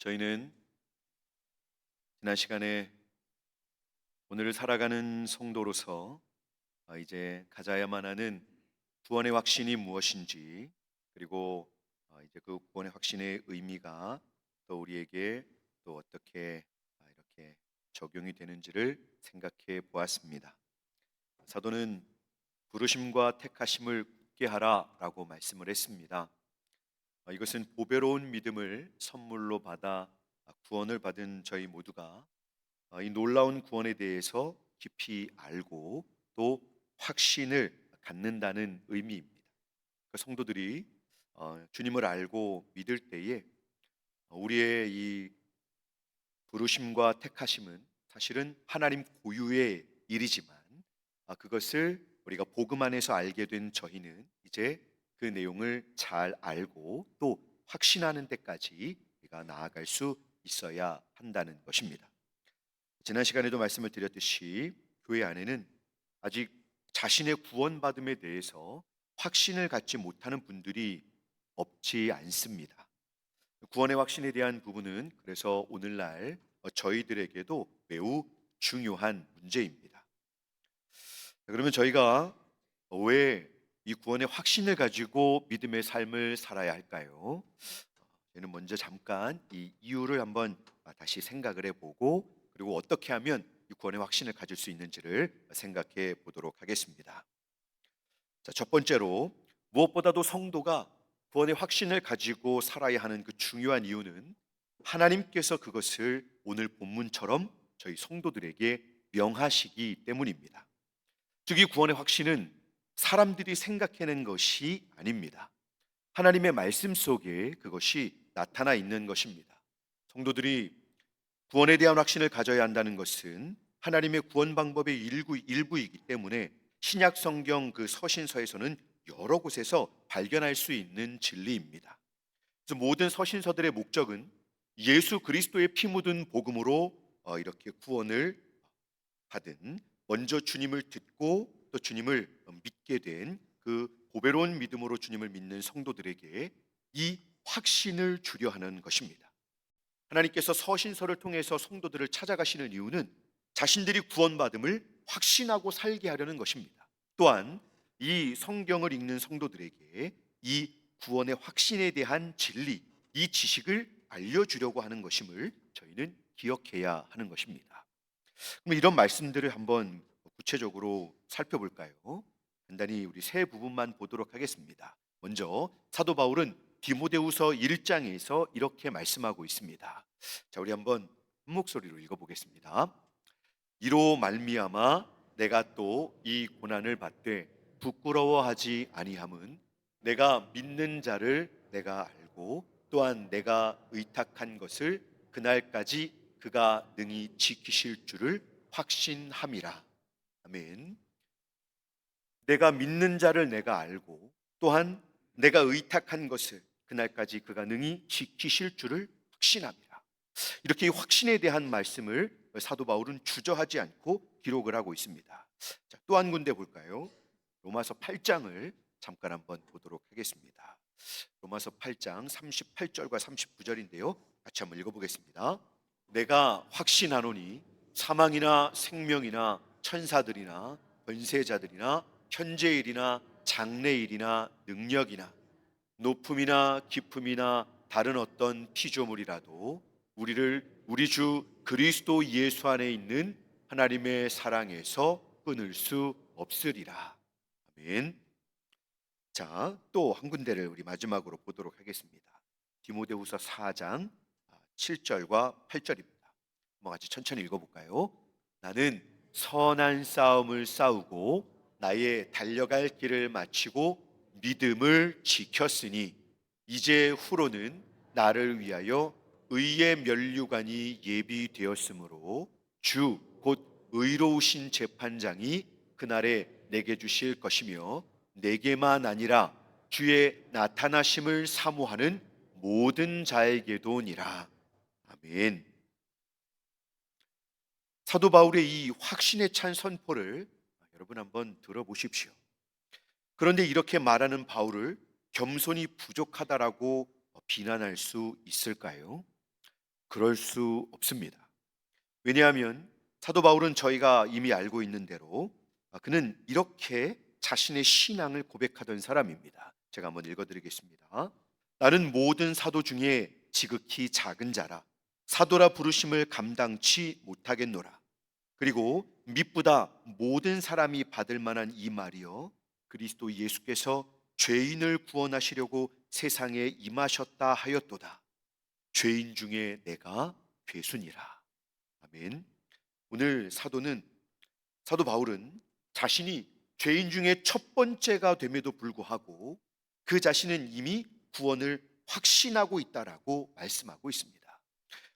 저희는 지난 시간에 오늘을 살아가는 성도로서 이제 가져야만 하는 구원의 확신이 무엇인지, 그리고 이제 그 구원의 확신의 의미가 또 우리에게 또 어떻게 이렇게 적용이 되는지를 생각해 보았습니다. 사도는 부르심과 택하심을 굳게 하라라고 말씀을 했습니다. 이것은 보배로운 믿음을 선물로 받아 구원을 받은 저희 모두가 이 놀라운 구원에 대해서 깊이 알고 또 확신을 갖는다는 의미입니다. 그 성도들이 주님을 알고 믿을 때에 우리의 이 부르심과 택하심은 사실은 하나님 고유의 일이지만, 그것을 우리가 복음 안에서 알게 된 저희는 이제 그 내용을 잘 알고 또 확신하는 데까지 우리가 나아갈 수 있어야 한다는 것입니다. 지난 시간에도 말씀을 드렸듯이 교회 안에는 아직 자신의 구원받음에 대해서 확신을 갖지 못하는 분들이 없지 않습니다. 구원의 확신에 대한 부분은 그래서 오늘날 저희들에게도 매우 중요한 문제입니다. 그러면 저희가 왜 이 구원의 확신을 가지고 믿음의 삶을 살아야 할까요? 저는 먼저 잠깐 이 이유를 한번 다시 생각을 해보고, 그리고 어떻게 하면 이 구원의 확신을 가질 수 있는지를 생각해 보도록 하겠습니다. 자, 첫 번째로 무엇보다도 성도가 구원의 확신을 가지고 살아야 하는 그 중요한 이유는 하나님께서 그것을 오늘 본문처럼 저희 성도들에게 명하시기 때문입니다. 즉, 이 구원의 확신은 사람들이 생각해낸 것이 아닙니다. 하나님의 말씀 속에 그것이 나타나 있는 것입니다. 성도들이 구원에 대한 확신을 가져야 한다는 것은 하나님의 구원 방법의 일부이기 때문에 신약 성경 그 서신서에서는 여러 곳에서 발견할 수 있는 진리입니다. 그래서 모든 서신서들의 목적은 예수 그리스도의 피 묻은 복음으로 이렇게 구원을 받은, 먼저 주님을 듣고 또 주님을 믿게 된 그 보배로운 믿음으로 주님을 믿는 성도들에게 이 확신을 주려 하는 것입니다. 하나님께서 서신서를 통해서 성도들을 찾아가시는 이유는 자신들이 구원받음을 확신하고 살게 하려는 것입니다. 또한 이 성경을 읽는 성도들에게 이 구원의 확신에 대한 진리, 이 지식을 알려주려고 하는 것임을 저희는 기억해야 하는 것입니다. 그럼 이런 말씀들을 한번 구체적으로 살펴볼까요? 간단히 우리 세 부분만 보도록 하겠습니다. 먼저 사도 바울은 디모데후서 1장에서 이렇게 말씀하고 있습니다. 자, 우리 한번 한 목소리로 읽어보겠습니다. 이로 말미암아 내가 또 이 고난을 받되 부끄러워하지 아니함은 내가 믿는 자를 내가 알고 또한 내가 의탁한 것을 그날까지 그가 능히 지키실 줄을 확신함이라. 아멘. 내가 믿는 자를 내가 알고 또한 내가 의탁한 것을 그날까지 그가 능히 지키실 줄을 확신합니다. 이렇게 확신에 대한 말씀을 사도 바울은 주저하지 않고 기록을 하고 있습니다. 자, 또 한 군데 볼까요? 로마서 8장을 잠깐 한번 보도록 하겠습니다. 로마서 8장 38절과 39절인데요. 같이 한번 읽어보겠습니다. 내가 확신하노니 사망이나 생명이나 천사들이나 권세자들이나 현재일이나 장래일이나 능력이나 높음이나 깊음이나 다른 어떤 피조물이라도 우리를 우리 주 그리스도 예수 안에 있는 하나님의 사랑에서 끊을 수 없으리라. 아멘. 자, 또 한 군데를 우리 마지막으로 보도록 하겠습니다. 디모데후서 4장 7절과 8절입니다. 한번 같이 천천히 읽어볼까요? 나는 선한 싸움을 싸우고 나의 달려갈 길을 마치고 믿음을 지켰으니 이제 후로는 나를 위하여 의의 면류관이 예비되었으므로 주 곧 의로우신 재판장이 그날에 내게 주실 것이며 내게만 아니라 주의 나타나심을 사모하는 모든 자에게도니라. 아멘. 사도 바울의 이 확신에 찬 선포를 여러분 한번 들어보십시오. 그런데 이렇게 말하는 바울을 겸손이 부족하다라고 비난할 수 있을까요? 그럴 수 없습니다. 왜냐하면 사도 바울은 저희가 이미 알고 있는 대로 그는 이렇게 자신의 신앙을 고백하던 사람입니다. 제가 한번 읽어드리겠습니다. 나는 모든 사도 중에 지극히 작은 자라. 사도라 부르심을 감당치 못하겠노라. 그리고 mit보다 모든 사람이 받을 만한 이 말이요, 그리스도 예수께서 죄인을 구원하시려고 세상에 임하셨다 하였도다. 죄인 중에 내가 괴순이라. 아멘. 오늘 사도 바울은 자신이 죄인 중에 첫 번째가 됨에도 불구하고 그 자신은 이미 구원을 확신하고 있다라고 말씀하고 있습니다.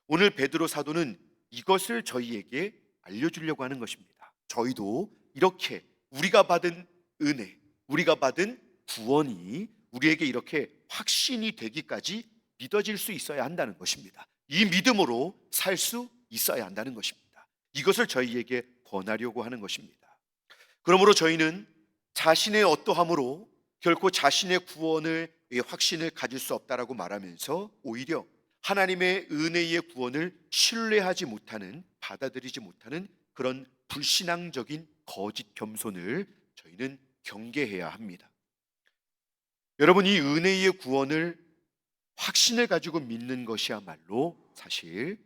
오늘 베드로 사도는 이것을 저희에게 알려주려고 하는 것입니다. 저희도 이렇게 우리가 받은 은혜, 우리가 받은 구원이 우리에게 이렇게 확신이 되기까지 믿어질 수 있어야 한다는 것입니다. 이 믿음으로 살 수 있어야 한다는 것입니다. 이것을 저희에게 권하려고 하는 것입니다. 그러므로 저희는 자신의 어떠함으로 결코 자신의 구원의 확신을 가질 수 없다라고 말하면서 오히려 하나님의 은혜의 구원을 신뢰하지 못하는, 받아들이지 못하는 그런 불신앙적인 거짓 겸손을 저희는 경계해야 합니다. 여러분, 이 은혜의 구원을 확신을 가지고 믿는 것이야말로 사실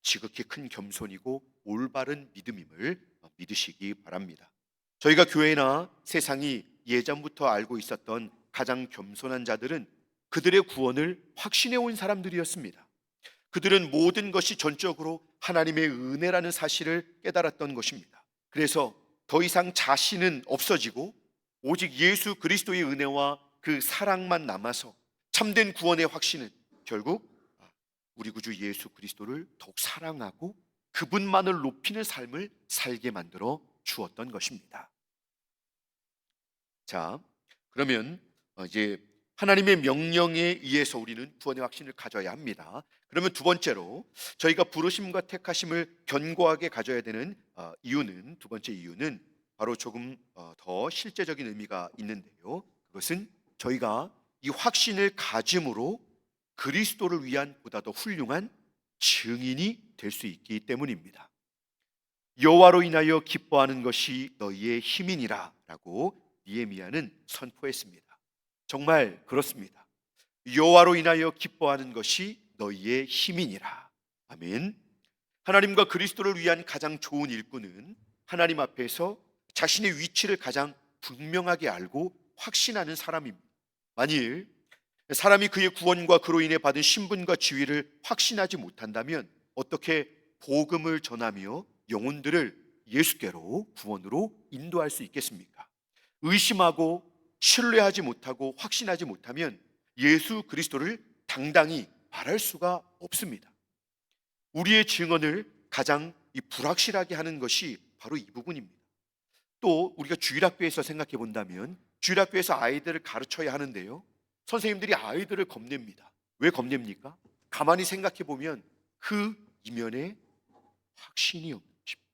지극히 큰 겸손이고 올바른 믿음임을 믿으시기 바랍니다. 저희가 교회나 세상이 예전부터 알고 있었던 가장 겸손한 자들은 그들의 구원을 확신해 온 사람들이었습니다. 그들은 모든 것이 전적으로 하나님의 은혜라는 사실을 깨달았던 것입니다. 그래서 더 이상 자신은 없어지고 오직 예수 그리스도의 은혜와 그 사랑만 남아서 참된 구원의 확신은 결국 우리 구주 예수 그리스도를 더욱 사랑하고 그분만을 높이는 삶을 살게 만들어 주었던 것입니다. 자, 그러면 이제 하나님의 명령에 의해서 우리는 구원의 확신을 가져야 합니다. 그러면 두 번째로 저희가 부르심과 택하심을 견고하게 가져야 되는 이유는, 두 번째 이유는 바로 조금 더 실제적인 의미가 있는데요. 그것은 저희가 이 확신을 가짐으로 그리스도를 위한 보다 더 훌륭한 증인이 될 수 있기 때문입니다. 여호와로 인하여 기뻐하는 것이 너희의 힘이니라 라고 느헤미야는 선포했습니다. 정말 그렇습니다. 여호와로 인하여 기뻐하는 것이 너희의 힘이니라. 아멘. 하나님과 그리스도를 위한 가장 좋은 일꾼은 하나님 앞에서 자신의 위치를 가장 분명하게 알고 확신하는 사람입니다. 만일 사람이 그의 구원과 그로 인해 받은 신분과 지위를 확신하지 못한다면 어떻게 복음을 전하며 영혼들을 예수께로 구원으로 인도할 수 있겠습니까? 의심하고 신뢰하지 못하고 확신하지 못하면 예수 그리스도를 당당히 말할 수가 없습니다. 우리의 증언을 가장 불확실하게 하는 것이 바로 이 부분입니다. 또 우리가 주일학교에서 생각해 본다면 주일학교에서 아이들을 가르쳐야 하는데요, 선생님들이 아이들을 겁냅니다. 왜 겁냅니까? 가만히 생각해 보면 그 이면에 확신이 없는 것입니다.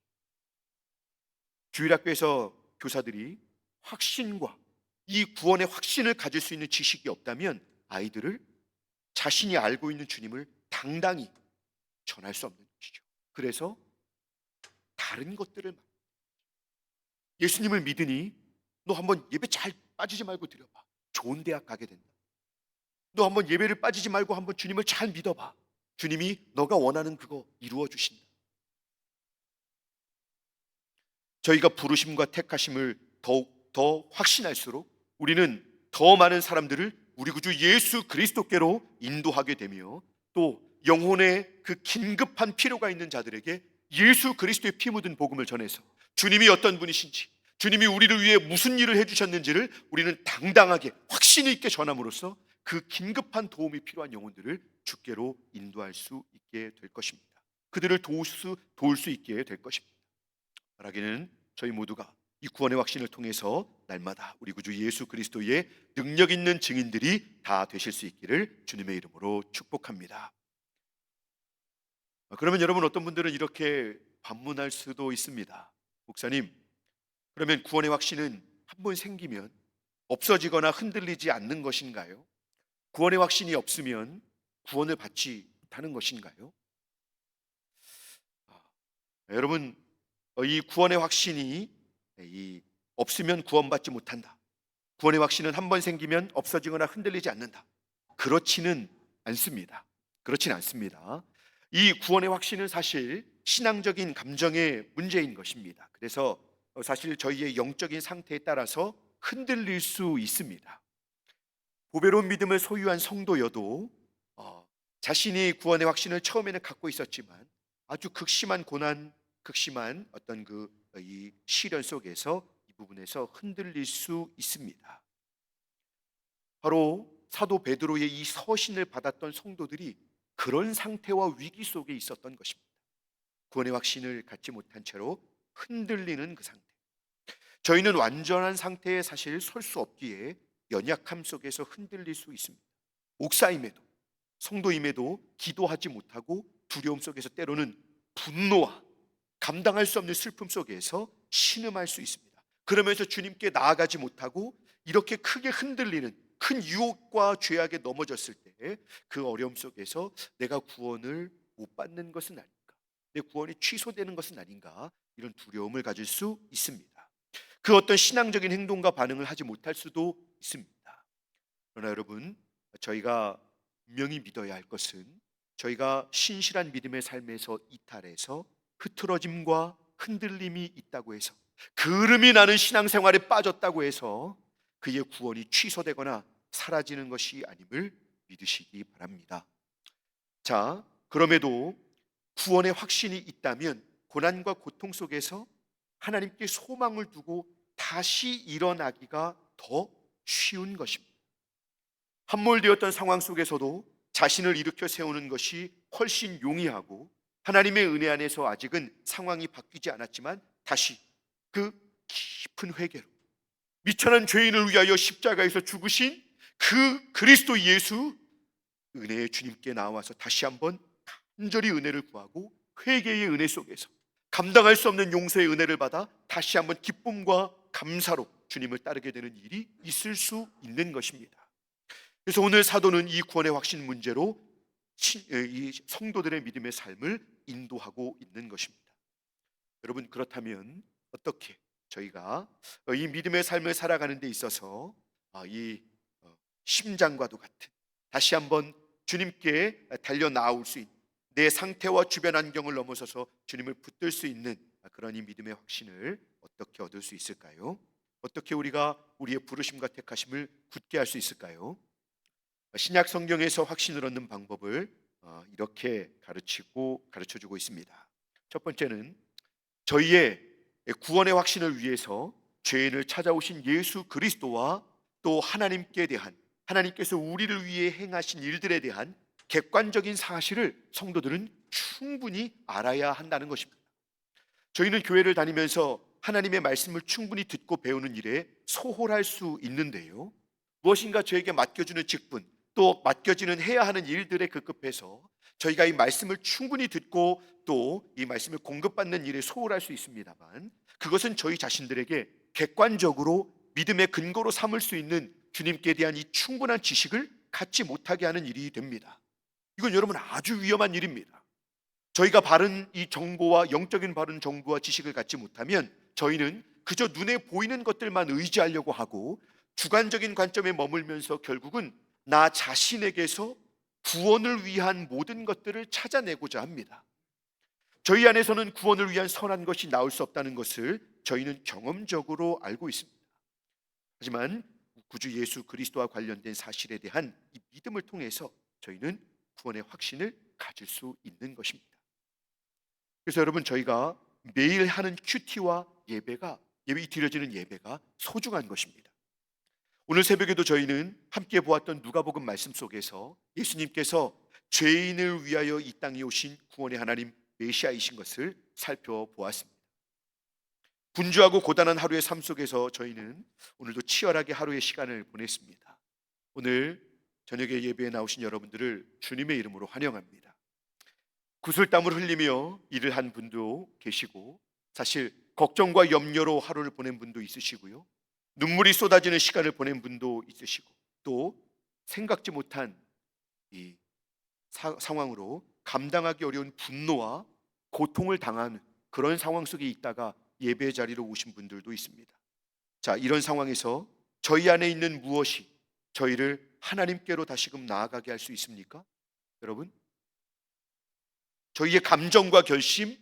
주일학교에서 교사들이 확신과 이 구원의 확신을 가질 수 있는 지식이 없다면 아이들을 자신이 알고 있는 주님을 당당히 전할 수 없는 것이죠. 그래서 다른 것들을 예수님을 믿으니 너 한번 예배 잘 빠지지 말고 드려봐. 좋은 대학 가게 된다. 너 한번 예배를 빠지지 말고 한번 주님을 잘 믿어봐. 주님이 너가 원하는 그거 이루어 주신다. 저희가 부르심과 택하심을 더욱 더 확신할수록 우리는 더 많은 사람들을 우리 구주 예수 그리스도께로 인도하게 되며 또 영혼의 그 긴급한 필요가 있는 자들에게 예수 그리스도의 피 묻은 복음을 전해서 주님이 어떤 분이신지, 주님이 우리를 위해 무슨 일을 해주셨는지를 우리는 당당하게 확신 있게 전함으로써 그 긴급한 도움이 필요한 영혼들을 주께로 인도할 수 있게 될 것입니다. 그들을 도울 수 있게 될 것입니다. 바라기는 저희 모두가 이 구원의 확신을 통해서 날마다 우리 구주 예수 그리스도의 능력 있는 증인들이 다 되실 수 있기를 주님의 이름으로 축복합니다. 그러면 여러분, 어떤 분들은 이렇게 반문할 수도 있습니다. 목사님, 그러면 구원의 확신은 한 번 생기면 없어지거나 흔들리지 않는 것인가요? 구원의 확신이 없으면 구원을 받지 못하는 것인가요? 여러분, 이 구원의 확신이 이 없으면 구원받지 못한다. 구원의 확신은 한 번 생기면 없어지거나 흔들리지 않는다. 그렇지는 않습니다. 그렇지는 않습니다. 이 구원의 확신은 사실 신앙적인 감정의 문제인 것입니다. 그래서 사실 저희의 영적인 상태에 따라서 흔들릴 수 있습니다. 보배로운 믿음을 소유한 성도여도 자신이 구원의 확신을 처음에는 갖고 있었지만 아주 극심한 고난, 극심한 어떤 이 시련 속에서 이 부분에서 흔들릴 수 있습니다. 바로 사도 베드로의 이 서신을 받았던 성도들이 그런 상태와 위기 속에 있었던 것입니다. 구원의 확신을 갖지 못한 채로 흔들리는 그 상태. 저희는 완전한 상태에 사실 설 수 없기에 연약함 속에서 흔들릴 수 있습니다. 목사임에도 성도임에도 기도하지 못하고 두려움 속에서 때로는 분노와 감당할 수 없는 슬픔 속에서 신음할 수 있습니다. 그러면서 주님께 나아가지 못하고 이렇게 크게 흔들리는 큰 유혹과 죄악에 넘어졌을 때 그 어려움 속에서 내가 구원을 못 받는 것은 아닌가, 내 구원이 취소되는 것은 아닌가, 이런 두려움을 가질 수 있습니다. 그 어떤 신앙적인 행동과 반응을 하지 못할 수도 있습니다. 그러나 여러분, 저희가 분명히 믿어야 할 것은 저희가 신실한 믿음의 삶에서 이탈해서 흐트러짐과 흔들림이 있다고 해서, 그름이 나는 신앙생활에 빠졌다고 해서 그의 구원이 취소되거나 사라지는 것이 아님을 믿으시기 바랍니다. 자, 그럼에도 구원의 확신이 있다면 고난과 고통 속에서 하나님께 소망을 두고 다시 일어나기가 더 쉬운 것입니다. 함몰되었던 상황 속에서도 자신을 일으켜 세우는 것이 훨씬 용이하고, 하나님의 은혜 안에서 아직은 상황이 바뀌지 않았지만 다시 그 깊은 회개로 미천한 죄인을 위하여 십자가에서 죽으신 그 그리스도 예수, 은혜의 주님께 나와서 다시 한번 간절히 은혜를 구하고 회개의 은혜 속에서 감당할 수 없는 용서의 은혜를 받아 다시 한번 기쁨과 감사로 주님을 따르게 되는 일이 있을 수 있는 것입니다. 그래서 오늘 사도는 이 구원의 확신 문제로 이 성도들의 믿음의 삶을 인도하고 있는 것입니다. 여러분, 그렇다면 어떻게 저희가 이 믿음의 삶을 살아가는 데 있어서 이 심장과도 같은, 다시 한번 주님께 달려 나올 수 있는, 내 상태와 주변 환경을 넘어서서 주님을 붙들 수 있는 그런 이 믿음의 확신을 어떻게 얻을 수 있을까요? 어떻게 우리가 우리의 부르심과 택하심을 굳게 할 수 있을까요? 신약 성경에서 확신을 얻는 방법을 이렇게 가르쳐주고 있습니다. 첫 번째는 저희의 구원의 확신을 위해서 죄인을 찾아오신 예수 그리스도와 또 하나님께 대한, 하나님께서 우리를 위해 행하신 일들에 대한 객관적인 사실을 성도들은 충분히 알아야 한다는 것입니다. 저희는 교회를 다니면서 하나님의 말씀을 충분히 듣고 배우는 일에 소홀할 수 있는데요, 무엇인가 저에게 맡겨주는 직분, 또 맡겨지는 해야 하는 일들에 급급해서 저희가 이 말씀을 충분히 듣고 또 이 말씀을 공급받는 일에 소홀할 수 있습니다만, 그것은 저희 자신들에게 객관적으로 믿음의 근거로 삼을 수 있는 주님께 대한 이 충분한 지식을 갖지 못하게 하는 일이 됩니다. 이건 여러분 아주 위험한 일입니다. 저희가 바른 이 정보와 영적인 바른 정보와 지식을 갖지 못하면 저희는 그저 눈에 보이는 것들만 의지하려고 하고 주관적인 관점에 머물면서 결국은 나 자신에게서 구원을 위한 모든 것들을 찾아내고자 합니다. 저희 안에서는 구원을 위한 선한 것이 나올 수 없다는 것을 저희는 경험적으로 알고 있습니다. 하지만 구주 예수 그리스도와 관련된 사실에 대한 이 믿음을 통해서 저희는 구원의 확신을 가질 수 있는 것입니다. 그래서 여러분, 저희가 매일 하는 큐티와 예배 드려지는 예배가 소중한 것입니다. 오늘 새벽에도 저희는 함께 보았던 누가복음 말씀 속에서 예수님께서 죄인을 위하여 이 땅에 오신 구원의 하나님 메시아이신 것을 살펴보았습니다. 분주하고 고단한 하루의 삶 속에서 저희는 오늘도 치열하게 하루의 시간을 보냈습니다. 오늘 저녁에 예배에 나오신 여러분들을 주님의 이름으로 환영합니다. 구슬땀을 흘리며 일을 한 분도 계시고, 사실 걱정과 염려로 하루를 보낸 분도 있으시고요, 눈물이 쏟아지는 시간을 보낸 분도 있으시고, 또 생각지 못한 이 상황으로 감당하기 어려운 분노와 고통을 당하는 그런 상황 속에 있다가 예배 자리로 오신 분들도 있습니다. 자, 이런 상황에서 저희 안에 있는 무엇이 저희를 하나님께로 다시금 나아가게 할 수 있습니까? 여러분, 저희의 감정과 결심,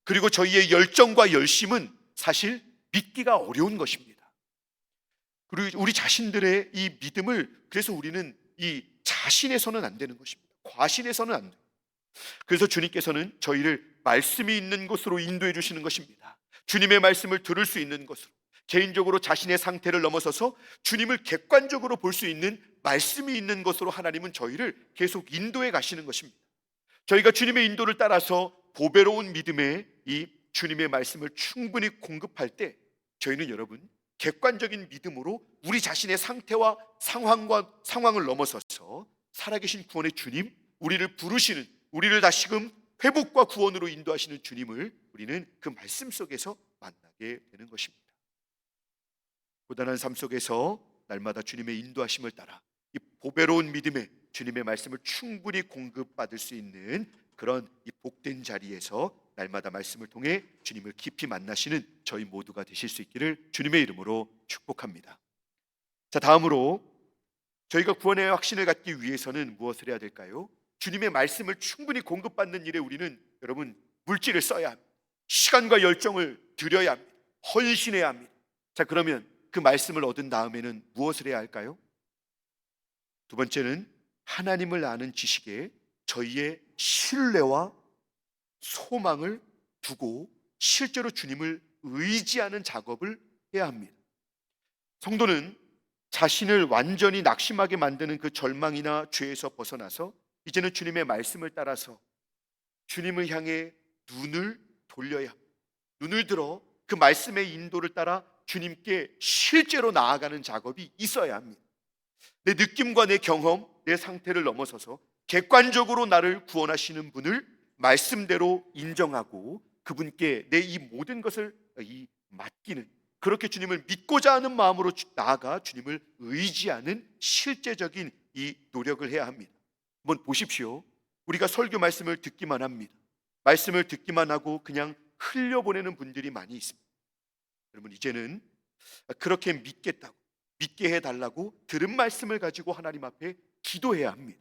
그리고 저희의 열정과 열심은 사실 믿기가 어려운 것입니다. 그리고 우리 자신들의 이 믿음을, 그래서 우리는 이 자신에서는 안 되는 것입니다. 과신해서는 안 돼요. 그래서 주님께서는 저희를 말씀이 있는 곳으로 인도해 주시는 것입니다. 주님의 말씀을 들을 수 있는 곳으로, 개인적으로 자신의 상태를 넘어서서 주님을 객관적으로 볼 수 있는 말씀이 있는 곳으로 하나님은 저희를 계속 인도해 가시는 것입니다. 저희가 주님의 인도를 따라서 보배로운 믿음의 이 주님의 말씀을 충분히 공급할 때, 저희는 여러분 객관적인 믿음으로 우리 자신의 상태와 상황을 넘어서서 살아계신 구원의 주님, 우리를 부르시는, 우리를 다시금 회복과 구원으로 인도하시는 주님을 우리는 그 말씀 속에서 만나게 되는 것입니다. 고단한 삶 속에서 날마다 주님의 인도하심을 따라 이 보배로운 믿음에 주님의 말씀을 충분히 공급받을 수 있는 그런 이 복된 자리에서 날마다 말씀을 통해 주님을 깊이 만나시는 저희 모두가 되실 수 있기를 주님의 이름으로 축복합니다. 자, 다음으로 저희가 구원의 확신을 갖기 위해서는 무엇을 해야 될까요? 주님의 말씀을 충분히 공급받는 일에 우리는 여러분 물질을 써야 합니다. 시간과 열정을 들여야 합니다. 헌신해야 합니다. 자, 그러면 그 말씀을 얻은 다음에는 무엇을 해야 할까요? 두 번째는 하나님을 아는 지식에 저희의 신뢰와 소망을 두고 실제로 주님을 의지하는 작업을 해야 합니다. 성도는 자신을 완전히 낙심하게 만드는 그 절망이나 죄에서 벗어나서 이제는 주님의 말씀을 따라서 주님을 향해 눈을 돌려야 합니다. 눈을 들어 그 말씀의 인도를 따라 주님께 실제로 나아가는 작업이 있어야 합니다. 내 느낌과 내 경험, 내 상태를 넘어서서 객관적으로 나를 구원하시는 분을 말씀대로 인정하고 그분께 내 이 모든 것을 맡기는, 그렇게 주님을 믿고자 하는 마음으로 나아가 주님을 의지하는 실제적인 이 노력을 해야 합니다. 한번 보십시오. 우리가 설교 말씀을 듣기만 합니다. 말씀을 듣기만 하고 그냥 흘려보내는 분들이 많이 있습니다. 여러분, 이제는 그렇게 믿게 해달라고 들은 말씀을 가지고 하나님 앞에 기도해야 합니다.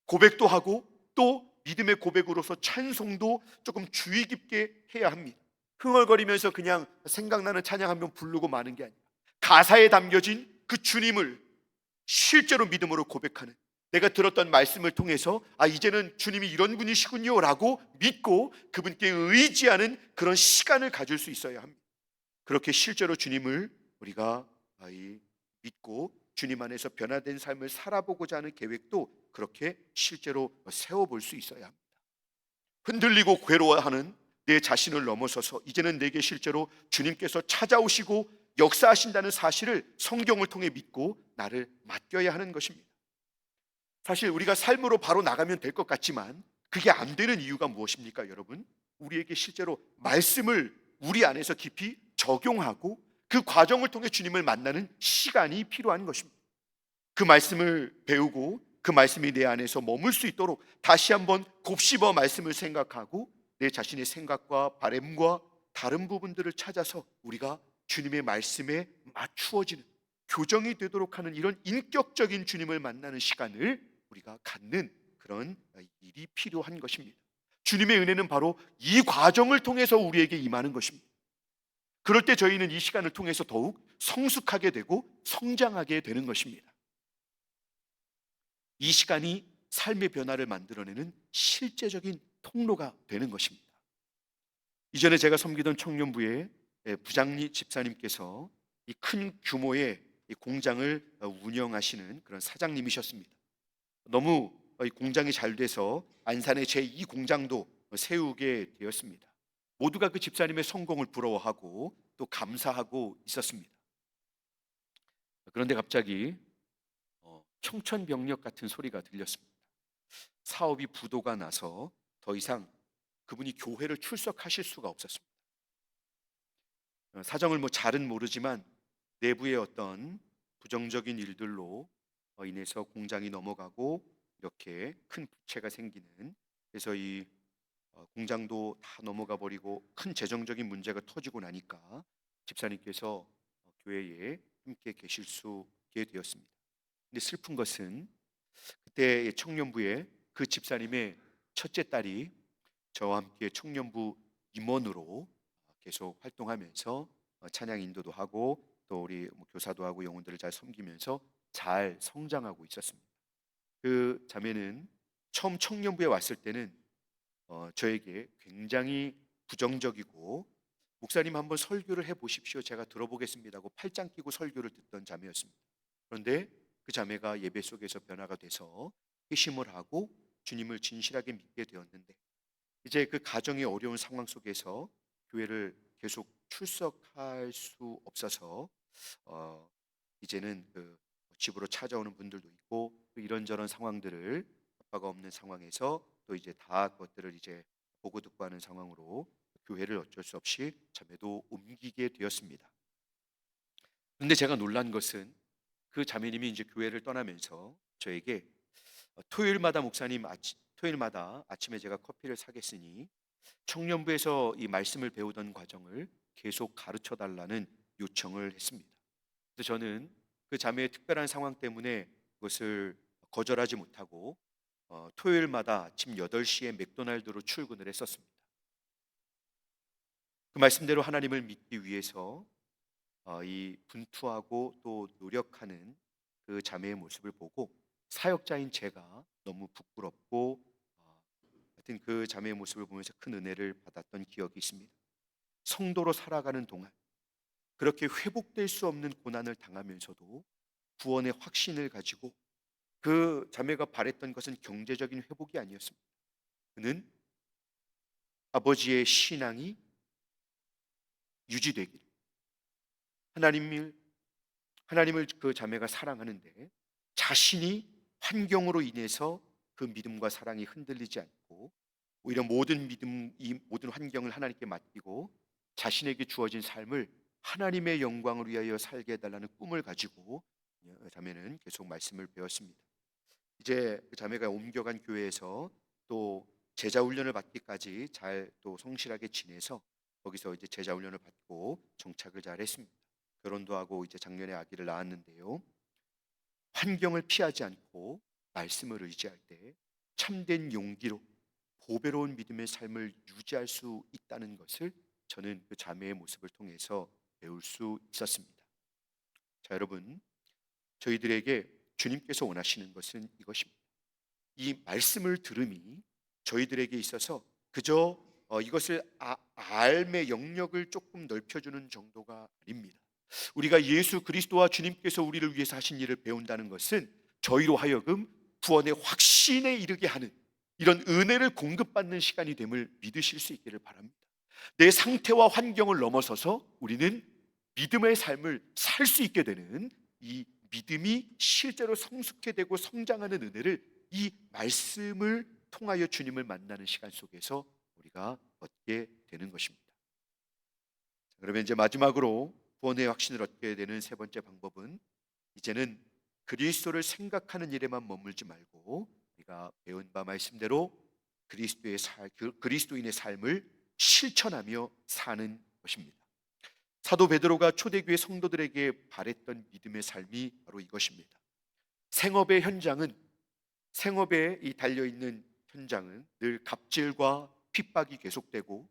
고백도 하고 또 믿음의 고백으로서 찬송도 조금 주의 깊게 해야 합니다. 흥얼거리면서 그냥 생각나는 찬양 한 번 부르고 마는 게 아니라 가사에 담겨진 그 주님을 실제로 믿음으로 고백하는, 내가 들었던 말씀을 통해서 이제는 주님이 이런 분이시군요 라고 믿고 그분께 의지하는 그런 시간을 가질 수 있어야 합니다. 그렇게 실제로 주님을 우리가 믿고 주님 안에서 변화된 삶을 살아보고자 하는 계획도 그렇게 실제로 세워볼 수 있어야 합니다. 흔들리고 괴로워하는 내 자신을 넘어서서 이제는 내게 실제로 주님께서 찾아오시고 역사하신다는 사실을 성경을 통해 믿고 나를 맡겨야 하는 것입니다. 사실 우리가 삶으로 바로 나가면 될 것 같지만 그게 안 되는 이유가 무엇입니까, 여러분? 우리에게 실제로 말씀을 우리 안에서 깊이 적용하고 그 과정을 통해 주님을 만나는 시간이 필요한 것입니다. 그 말씀을 배우고 그 말씀이 내 안에서 머물 수 있도록 다시 한번 곱씹어 말씀을 생각하고 내 자신의 생각과 바램과 다른 부분들을 찾아서 우리가 주님의 말씀에 맞추어지는, 교정이 되도록 하는 이런 인격적인 주님을 만나는 시간을 우리가 갖는 그런 일이 필요한 것입니다. 주님의 은혜는 바로 이 과정을 통해서 우리에게 임하는 것입니다. 그럴 때 저희는 이 시간을 통해서 더욱 성숙하게 되고 성장하게 되는 것입니다. 이 시간이 삶의 변화를 만들어내는 실제적인 통로가 되는 것입니다. 이전에 제가 섬기던 청년부의 부장리 집사님께서 이 큰 규모의 이 공장을 운영하시는 그런 사장님이셨습니다. 너무 이 공장이 잘 돼서 안산의 제2 공장도 세우게 되었습니다. 모두가 그 집사님의 성공을 부러워하고 또 감사하고 있었습니다. 그런데 갑자기 청천벽력 같은 소리가 들렸습니다. 사업이 부도가 나서 더 이상 그분이 교회를 출석하실 수가 없었습니다. 사정을 잘은 모르지만 내부의 어떤 부정적인 일들로 인해서 공장이 넘어가고 이렇게 큰 부채가 생기는, 그래서 이 공장도 다 넘어가 버리고 큰 재정적인 문제가 터지고 나니까 집사님께서 교회에 함께 계실 수 있게 되었습니다. 근데 슬픈 것은 그때 청년부에 그 집사님의 첫째 딸이 저와 함께 청년부 임원으로 계속 활동하면서 찬양 인도도 하고 또 우리 교사도 하고 영혼들을 잘 섬기면서 잘 성장하고 있었습니다. 그 자매는 처음 청년부에 왔을 때는 저에게 굉장히 부정적이고 목사님 한번 설교를 해 보십시오. 제가 들어보겠습니다 하고 팔짱 끼고 설교를 듣던 자매였습니다. 그런데 그 자매가 예배 속에서 변화가 돼서 회심을 하고 주님을 진실하게 믿게 되었는데 이제 그 가정의 어려운 상황 속에서 교회를 계속 출석할 수 없어서 어 이제는 그 집으로 찾아오는 분들도 있고 또 이런저런 상황들을 아빠가 없는 상황에서 또 이제 다 그것들을 이제 보고 듣고 하는 상황으로 교회를 어쩔 수 없이 자매도 옮기게 되었습니다. 그런데 제가 놀란 것은 그 자매님이 이제 교회를 떠나면서 저에게 토요일마다 목사님 토요일마다 아침에 제가 커피를 사겠으니 청년부에서 이 말씀을 배우던 과정을 계속 가르쳐 달라는 요청을 했습니다. 그래서 저는 그 자매의 특별한 상황 때문에 그것을 거절하지 못하고 토요일마다 아침 8시에 맥도날드로 출근을 했었습니다. 그 말씀대로 하나님을 믿기 위해서 이 분투하고 또 노력하는 그 자매의 모습을 보고 사역자인 제가 너무 부끄럽고 하여튼 그 자매의 모습을 보면서 큰 은혜를 받았던 기억이 있습니다. 성도로 살아가는 동안 그렇게 회복될 수 없는 고난을 당하면서도 구원의 확신을 가지고 그 자매가 바랬던 것은 경제적인 회복이 아니었습니다. 그는 아버지의 신앙이 유지되기를 하나님을 하나님을 그 자매가 사랑하는데 자신이 환경으로 인해서 그 믿음과 사랑이 흔들리지 않고 오히려 모든 믿음, 이 모든 환경을 하나님께 맡기고 자신에게 주어진 삶을 하나님의 영광을 위하여 살게 해달라는 꿈을 가지고 자매는 계속 말씀을 배웠습니다. 이제 그 자매가 옮겨간 교회에서 또 제자 훈련을 받기까지 잘 또 성실하게 지내서 거기서 이제 제자 훈련을 받고 정착을 잘 했습니다. 결혼도 하고 이제 작년에 아기를 낳았는데요. 환경을 피하지 않고 말씀을 의지할 때 참된 용기로 보배로운 믿음의 삶을 유지할 수 있다는 것을 저는 그 자매의 모습을 통해서 배울 수 있었습니다. 자, 여러분, 저희들에게 주님께서 원하시는 것은 이것입니다. 이 말씀을 들음이 저희들에게 있어서 그저 이것을 알의 영역을 조금 넓혀주는 정도가 아닙니다. 우리가 예수 그리스도와 주님께서 우리를 위해서 하신 일을 배운다는 것은 저희로 하여금 구원의 확신에 이르게 하는 이런 은혜를 공급받는 시간이 됨을 믿으실 수 있기를 바랍니다. 내 상태와 환경을 넘어서서 우리는 믿음의 삶을 살 수 있게 되는 이 믿음이 실제로 성숙해 되고 성장하는 은혜를 이 말씀을 통하여 주님을 만나는 시간 속에서 우리가 얻게 되는 것입니다. 그러면 이제 마지막으로 구원의 확신을 얻게 되는 세 번째 방법은 이제는 그리스도를 생각하는 일에만 머물지 말고 우리가 배운 바 말씀대로 그리스도인의 삶을 실천하며 사는 것입니다. 사도 베드로가 초대교회 성도들에게 바랬던 믿음의 삶이 바로 이것입니다. 생업의 현장은 생업에 이 달려 있는 현장은 늘 갑질과 핍박이 계속되고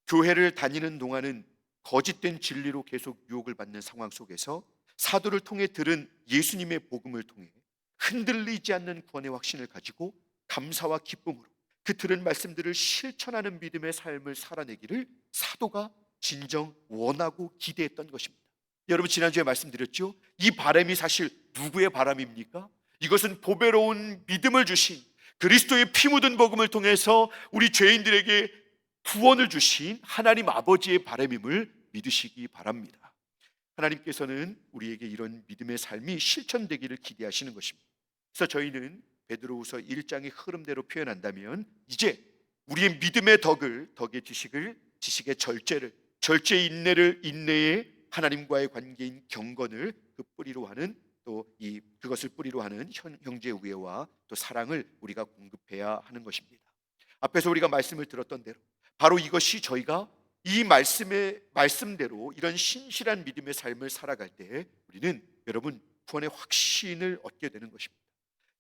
교회를 다니는 동안은 거짓된 진리로 계속 유혹을 받는 상황 속에서 사도를 통해 들은 예수님의 복음을 통해 흔들리지 않는 구원의 확신을 가지고 감사와 기쁨으로 그 들은 말씀들을 실천하는 믿음의 삶을 살아내기를 사도가 진정 원하고 기대했던 것입니다. 여러분, 지난주에 말씀드렸죠? 이 바람이 사실 누구의 바람입니까? 이것은 보배로운 믿음을 주신 그리스도의 피 묻은 복음을 통해서 우리 죄인들에게 구원을 주신 하나님 아버지의 바람임을 믿으시기 바랍니다. 하나님께서는 우리에게 이런 믿음의 삶이 실천되기를 기대하시는 것입니다. 그래서 저희는 베드로후서 1장의 흐름대로 표현한다면 이제 우리의 믿음의 덕의 지식의 절제의 인내를 인내의 하나님과의 관계인 경건을 그 뿌리로 하는 또 그것을 뿌리로 하는 형제 우애와 또 사랑을 우리가 공급해야 하는 것입니다. 앞에서 우리가 말씀을 들었던 대로 바로 이것이 저희가 이 말씀의 말씀대로 이런 신실한 믿음의 삶을 살아갈 때 우리는 여러분 구원의 확신을 얻게 되는 것입니다.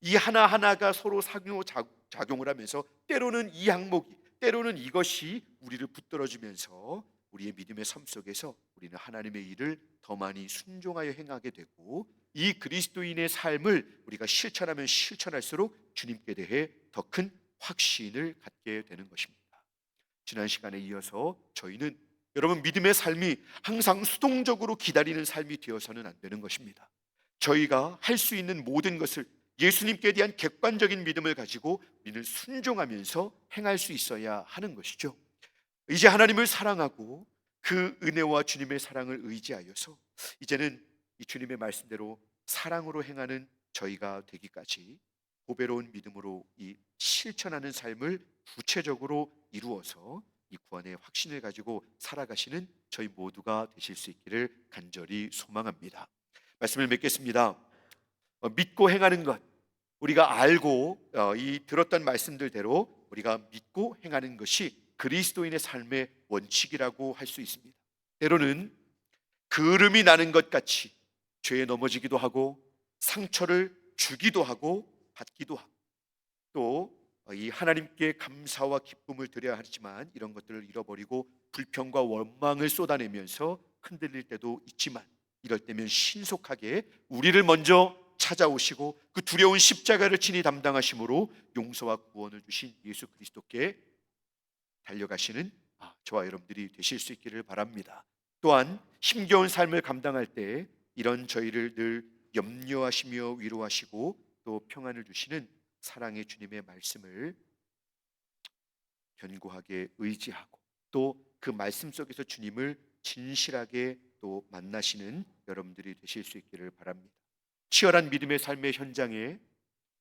이 하나하나가 서로 상호작용을 하면서 때로는 이 항목이, 때로는 이것이 우리를 붙들어주면서 우리의 믿음의 삶 속에서 우리는 하나님의 일을 더 많이 순종하여 행하게 되고, 이 그리스도인의 삶을 우리가 실천하면 실천할수록 주님께 대해 더 큰 확신을 갖게 되는 것입니다. 지난 시간에 이어서 저희는 여러분 믿음의 삶이 항상 수동적으로 기다리는 삶이 되어서는 안 되는 것입니다. 저희가 할 수 있는 모든 것을 예수님께 대한 객관적인 믿음을 가지고 우리는 순종하면서 행할 수 있어야 하는 것이죠. 이제 하나님을 사랑하고 그 은혜와 주님의 사랑을 의지하여서 이제는 이 주님의 말씀대로 사랑으로 행하는 저희가 되기까지 보배로운 믿음으로 이 실천하는 삶을 구체적으로 이루어서 이 구원의 확신을 가지고 살아가시는 저희 모두가 되실 수 있기를 간절히 소망합니다. 말씀을 맺겠습니다. 믿고 행하는 것, 우리가 알고 이 들었던 말씀들대로 우리가 믿고 행하는 것이 그리스도인의 삶의 원칙이라고 할 수 있습니다. 때로는 그름이 나는 것 같이 죄에 넘어지기도 하고 상처를 주기도 하고 받기도 하고 또 이 하나님께 감사와 기쁨을 드려야 하지만 이런 것들을 잃어버리고 불평과 원망을 쏟아내면서 흔들릴 때도 있지만, 이럴 때면 신속하게 우리를 먼저 찾아오시고 그 두려운 십자가를 친히 담당하심으로 용서와 구원을 주신 예수 그리스도께 달려가시는 저와 여러분들이 되실 수 있기를 바랍니다. 또한 힘겨운 삶을 감당할 때 이런 저희를 늘 염려하시며 위로하시고 또 평안을 주시는 사랑의 주님의 말씀을 견고하게 의지하고 또 그 말씀 속에서 주님을 진실하게 또 만나시는 여러분들이 되실 수 있기를 바랍니다. 치열한 믿음의 삶의 현장에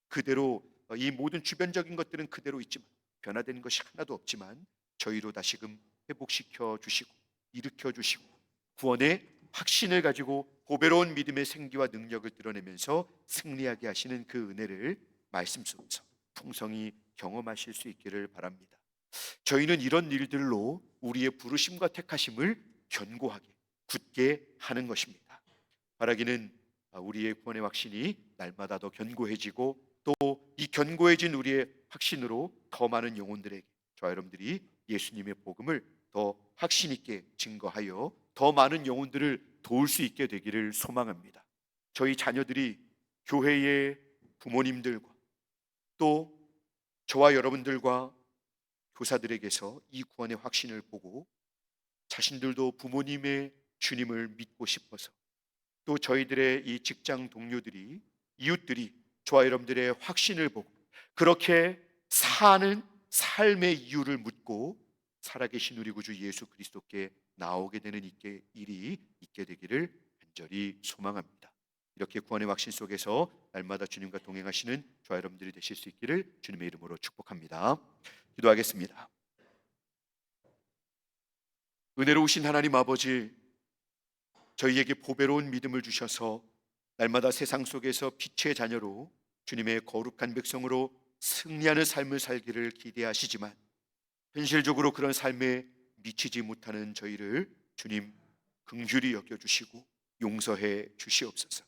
그대로 이 모든 주변적인 것들은 그대로 있지만 변화된 것이 하나도 없지만 저희로 다시금 회복시켜 주시고 일으켜 주시고 구원의 확신을 가지고 보배로운 믿음의 생기와 능력을 드러내면서 승리하게 하시는 그 은혜를 말씀 속에서 풍성히 경험하실 수 있기를 바랍니다. 저희는 이런 일들로 우리의 부르심과 택하심을 견고하게 굳게 하는 것입니다. 바라기는 우리의 구원의 확신이 날마다 더 견고해지고 또 이 견고해진 우리의 확신으로 더 많은 영혼들에게 저와 여러분들이 예수님의 복음을 더 확신 있게 증거하여 더 많은 영혼들을 도울 수 있게 되기를 소망합니다. 저희 자녀들이 교회의 부모님들과 또 저와 여러분들과 교사들에게서 이 구원의 확신을 보고 자신들도 부모님의 주님을 믿고 싶어서 또 저희들의 이 직장 동료들이 이웃들이 저와 여러분들의 확신을 보고 그렇게 사는 삶의 이유를 묻고 살아계신 우리 구주 예수 그리스도께 나오게 되는 일이 있게 되기를 간절히 소망합니다. 이렇게 구원의 확신 속에서 날마다 주님과 동행하시는 저와 여러분들이 되실 수 있기를 주님의 이름으로 축복합니다. 기도하겠습니다. 은혜로우신 하나님 아버지, 저희에게 보배로운 믿음을 주셔서 날마다 세상 속에서 빛의 자녀로 주님의 거룩한 백성으로 승리하는 삶을 살기를 기대하시지만 현실적으로 그런 삶에 미치지 못하는 저희를 주님 긍휼히 여겨주시고 용서해 주시옵소서.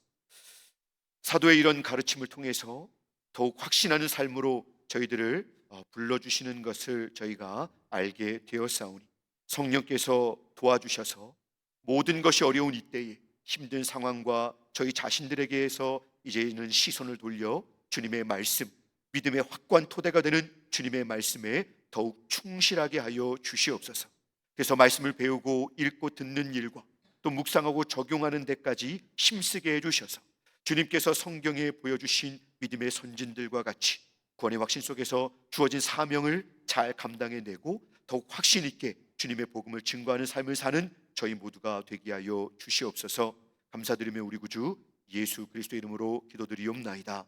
사도의 이런 가르침을 통해서 더욱 확신하는 삶으로 저희들을 불러주시는 것을 저희가 알게 되었사오니 성령께서 도와주셔서 모든 것이 어려운 이때에 힘든 상황과 저희 자신들에게서 이제는 시선을 돌려 주님의 말씀, 믿음의 확고한 토대가 되는 주님의 말씀에 더욱 충실하게 하여 주시옵소서. 그래서 말씀을 배우고 읽고 듣는 일과 또 묵상하고 적용하는 데까지 힘쓰게 해주셔서 주님께서 성경에 보여주신 믿음의 선진들과 같이 구원의 확신 속에서 주어진 사명을 잘 감당해내고 더욱 확신 있게 주님의 복음을 증거하는 삶을 사는 저희 모두가 되게 하여 주시옵소서. 감사드리며 우리 구주 예수 그리스도 이름으로 기도드리옵나이다.